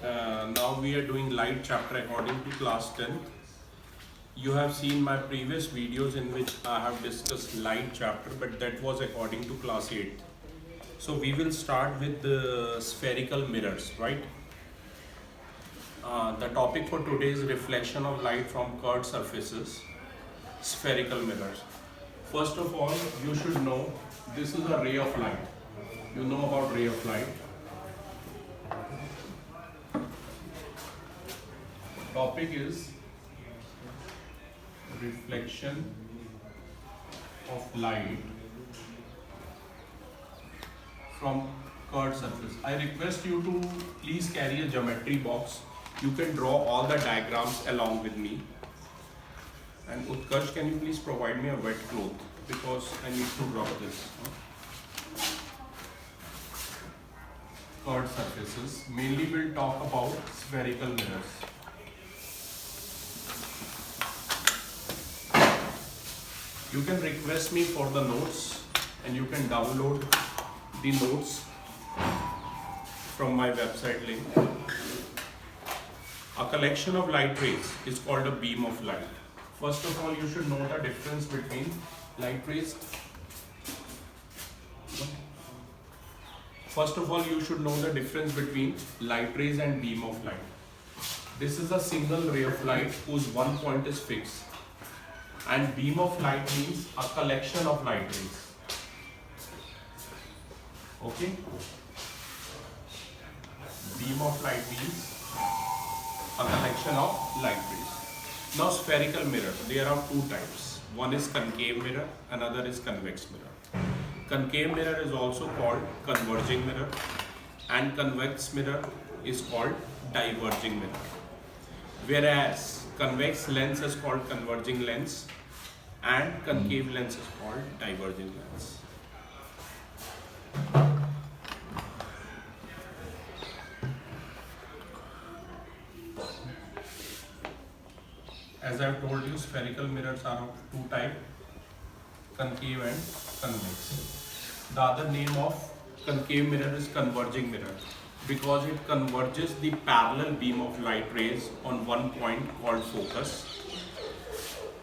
Now we are doing light chapter according to class 10th. You have seen my previous videos in which I have discussed light chapter, but that was according to class 8th. So we will start with the spherical mirrors, right? The topic for today is reflection of light from curved surfaces, spherical mirrors. First of all, you should know this is a ray of light. You know about ray of light. Topic is reflection of light from curved surface. I request you to please carry a geometry box. You can draw all the diagrams along with me. And Utkarsh, can you please provide me a wet cloth because I need to draw this. Curved surfaces. Mainly we'll talk about spherical mirrors. You can request me for the notes and you can download the notes from my website link. A collection of light rays is called a beam of light. First of all, you should know the difference between light rays. First of all, you should know the difference between light rays and beam of light. This is a single ray of light whose one point is fixed. And beam of light means a collection of light rays. Okay? Beam of light means a collection of light rays. Now spherical mirrors, there are two types. One is concave mirror, another is convex mirror. Concave mirror is also called converging mirror and convex mirror is called diverging mirror. Whereas convex lens is called converging lens and concave lens is called diverging lens. As I have told you, spherical mirrors are of two types, concave and convex. The other name of concave mirror is converging mirror because it converges the parallel beam of light rays on one point called focus.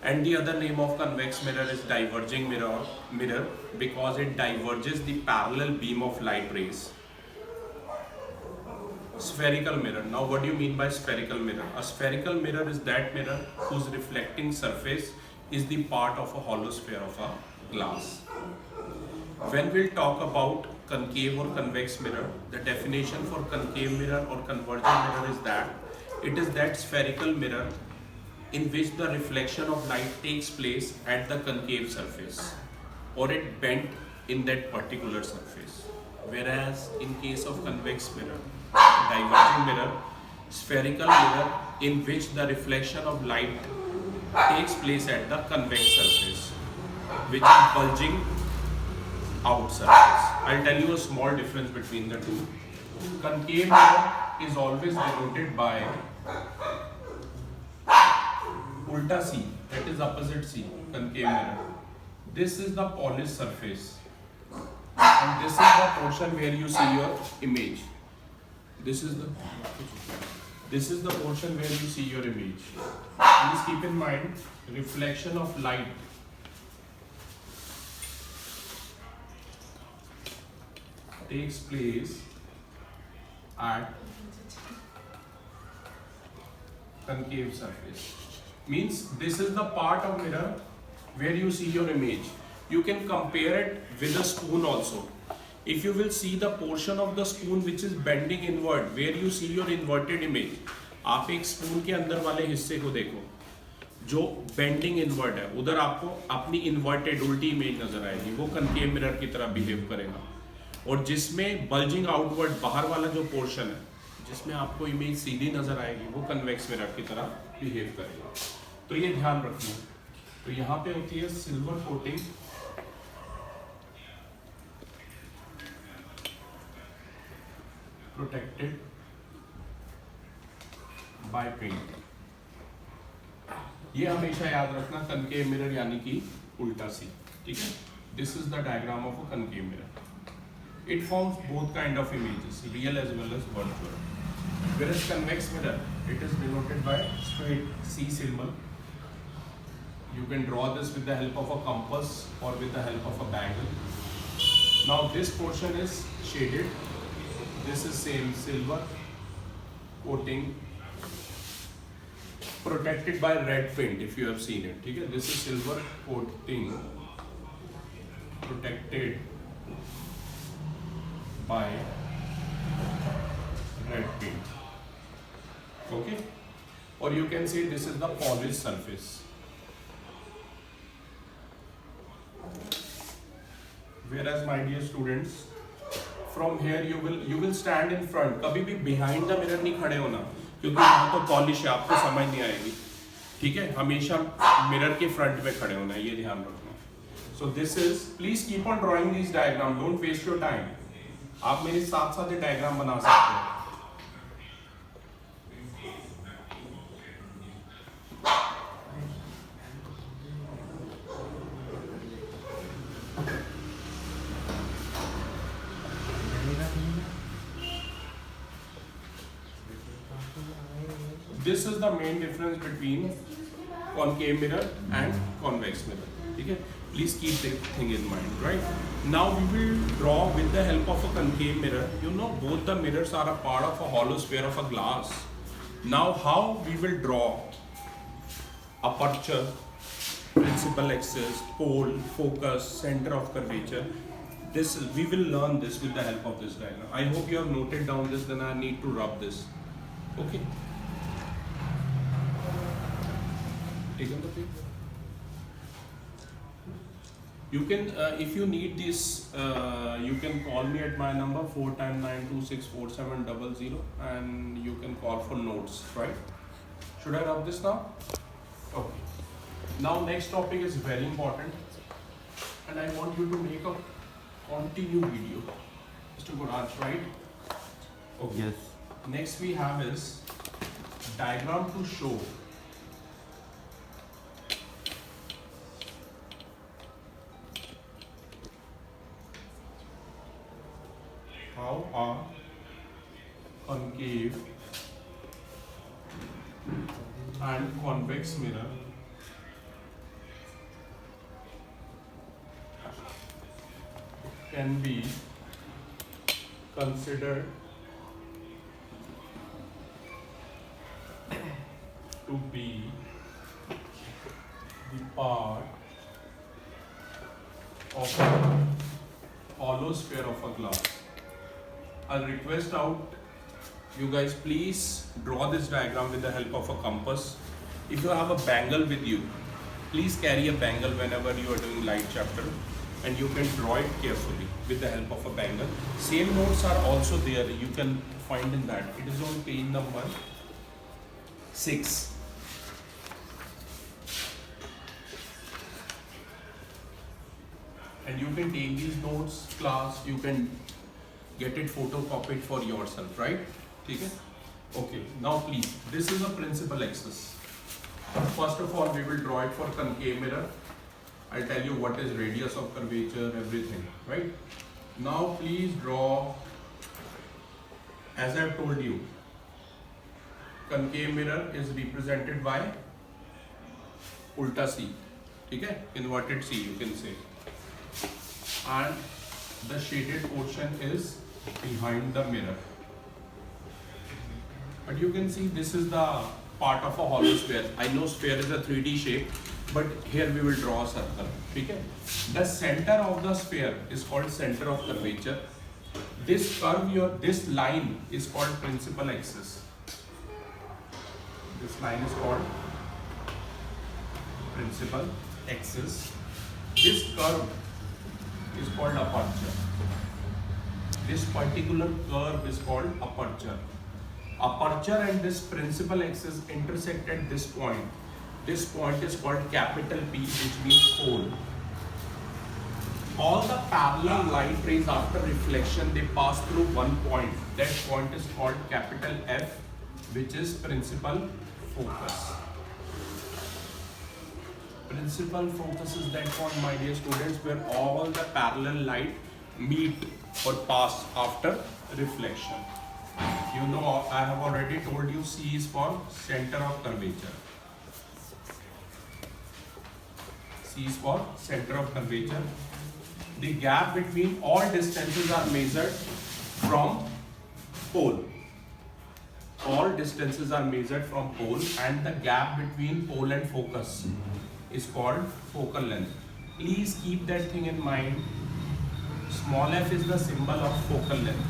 And the other name of convex mirror is diverging mirror because it diverges the parallel beam of light rays. Spherical mirror. Now what do you mean by spherical mirror? A spherical mirror is that mirror whose reflecting surface is the part of a hollow sphere of a glass. When we'll talk about concave or convex mirror, the definition for concave mirror or converging mirror is that it is that spherical mirror in which the reflection of light takes place at the concave surface or it bent in that particular surface. Whereas in case of convex mirror, diverging mirror, spherical mirror in which the reflection of light takes place at the convex surface, which is bulging out surface. I'll tell you a small difference between the two. Concave mirror is always denoted by ulta C, that is opposite C, concave mirror. This is the polished surface and this is the portion where you see your image. This is the portion where you see your image. Please keep in mind, reflection of light takes place at concave surface. Means this is the part of mirror where you see your image. You can compare it with a spoon also. If you will see the portion of the spoon which is bending inward, where you see your inverted image, आप एक spoon के अंदर वाले हिस्से को देखो जो bending invert है, उधर आपको अपनी इन्वर्टेड उल्टी इमेज नजर आएगी, वो कनकेव मिरर की तरह बिहेव करेगा. और जिसमें बल्जिंग आउटवर्ड बाहर वाला जो पोर्शन है, जिसमें आपको इमेज सीधी नजर आएगी, वो कन्वेक्स मिरर की तरह बिहेव करेगा. तो ये ध्यान रखना. तो यहाँ पे होती है silver coating protected by paint. ये हमेशा याद रखना, कनकेव मिरर यानी कि उल्टा सी. ठीक है. This is the diagram of a concave mirror. It forms both kind of images, real as well as virtual. Whereas convex mirror, it is denoted by straight C symbol. You can draw this with the help of a compass or with the help of a bangle. Now this portion is shaded. This is same silver coating, protected by red paint if you have seen it. Okay? This is silver coating protected by red paint. Okay? Or you can say this is the polished surface. Whereas my dear students, from here you will stand in front. कभी भी behind the mirror नहीं खड़े होना, क्योंकि यहाँ तो polish है, आपको समझ नहीं आएगी. ठीक है, हमेशा मिरर के फ्रंट में खड़े होना है, ये ध्यान रखना. So this is, please keep on drawing these diagram. Don't waste your time. आप मेरे साथ साथ ये डायग्राम बना सकते हो. This is the main difference between concave mirror and convex mirror. Okay? Please keep that thing in mind, right? Now we will draw with the help of a concave mirror. You know, both the mirrors are a part of a hollow sphere of a glass. Now how we will draw aperture, principal axis, pole, focus, center of curvature. This we will learn this with the help of this diagram. I hope you have noted down this, then I need to rub this. Okay. You can, if you need this, you can call me at my number 4x9264700, and you can call for notes, right? Should I rub this now? Okay. Now next topic is very important, and I want you to make a continue video. Mr. Guraj, right? Okay. Yes. Next we have is diagram to show how a concave and convex mirror can be considered to be the part of a hollow sphere of a glass. I'll request out you guys, please draw this diagram with the help of a compass. If you have a bangle with you, please carry a bangle whenever you are doing light chapter, and you can draw it carefully with the help of a bangle. Same notes are also there, you can find in that. It is on page number 6. And you can take these notes, class, you can get it photocopied for yourself, right? Okay, now please, this is a principal axis. First of all, we will draw it for concave mirror. I'll tell you what is radius of curvature, everything, right? Now please draw, as I've told you, concave mirror is represented by ulta C, okay? Inverted C, you can say. And the shaded portion is behind the mirror. But you can see this is the part of a hollow sphere. I know sphere is a 3D shape, but here we will draw a circle. Okay? The center of the sphere is called center of curvature. This curve here, this line is called principal axis. This line is called principal axis. This curve is called aperture. This particular curve is called aperture. Aperture and this principal axis intersect at this point. This point is called capital P, which means pole. All the parallel light rays after reflection, they pass through one point. That point is called capital F, which is principal focus. Principal focus is that point, my dear students, where all the parallel light meet or pass after reflection. You know, I have already told you C is for center of curvature. C is for center of curvature. The gap between all distances are measured from pole. All distances are measured from pole, and the gap between pole and focus is called focal length. Please keep that thing in mind. Small f is the symbol of focal length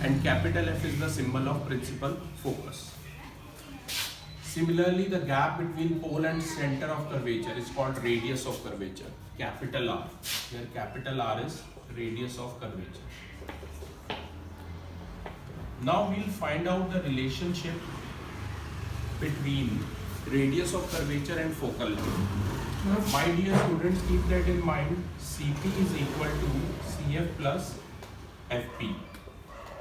and capital F is the symbol of principal focus. Similarly, the gap between pole and center of curvature is called radius of curvature, capital R, where capital R is radius of curvature. Now we'll find out the relationship between radius of curvature and focal length. My dear students, keep that in mind. Cp is equal to Cf plus Fp.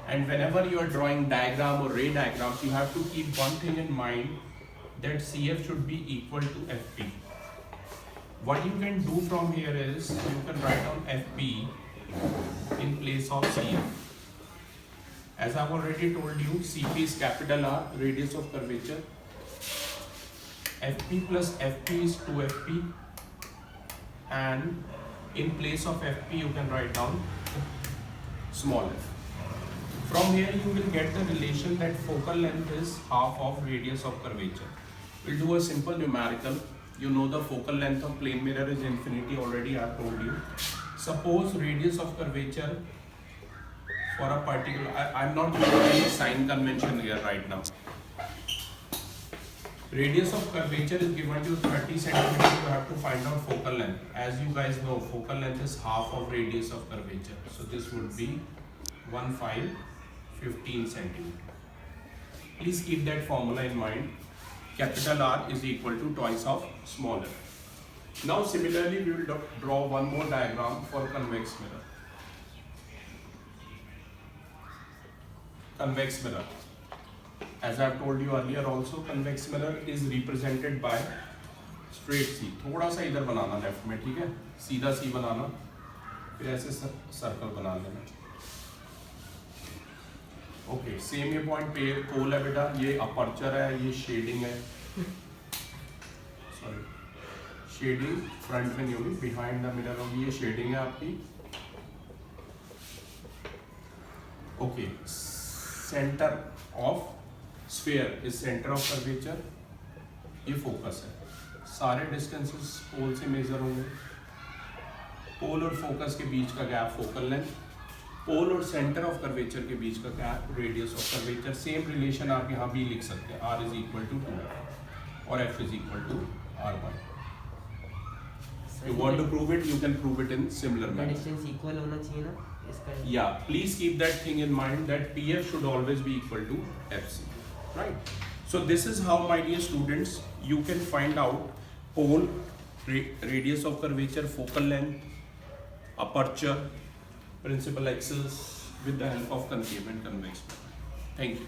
And whenever you are drawing diagram or ray diagrams, you have to keep one thing in mind, that Cf should be equal to Fp. What you can do from here is, you can write down Fp in place of Cf. As I've already told you, Cp is capital R, radius of curvature. Fp plus Fp is 2Fp, and in place of Fp you can write down small f. From here you will get the relation that focal length is half of radius of curvature. We'll do a simple numerical. You know the focal length of plane mirror is infinity, already I've told you. Suppose radius of curvature for a particular, I'm not doing any sign convention here right now. Radius of curvature is given to 30 centimeters, you have to find out focal length. As you guys know, focal length is half of radius of curvature. So this would be 15 centimeters. Please keep that formula in mind. Capital R is equal to twice of small f. Now similarly, we will draw one more diagram for convex mirror. Convex mirror. As I have told you earlier also, convex mirror is represented by straight C. थोड़ा सा इधर बनाना left में, ठीक है? सीधा C बनाना, फिर ऐसे circle बना लेना. ओके, सेम ये पॉइंट पे पोल है बेटा, ये अपर्चर है, ये शेडिंग है. सॉरी, शेडिंग फ्रंट में नहीं होगी, बिहाइंड द मिरर होगी. ये शेडिंग है आपकी. Okay, centre of sphere is centre of curvature. ये फोकस है. सारे डिस्टेंसेस पोल से मेजर होंगे. पोल और फोकस के बीच का गैप फोकल लेंथ. पोल और सेंटर ऑफ कर्वेचर के बीच का gap radius of curvature. Same relation आप यहाँ भी लिख सकते हैं. R इज इक्वल टू 2 और F is equal to R1. You want to prove it, you can prove it in similar manner. Distance equal होना चाहिए ना इसका. Yeah, please keep that thing in mind that PF should always be equal to FC. Right? So this is how, my dear students, you can find out pole, radius of curvature, focal length, aperture, principal axis with the help of concave and convex. Thank you.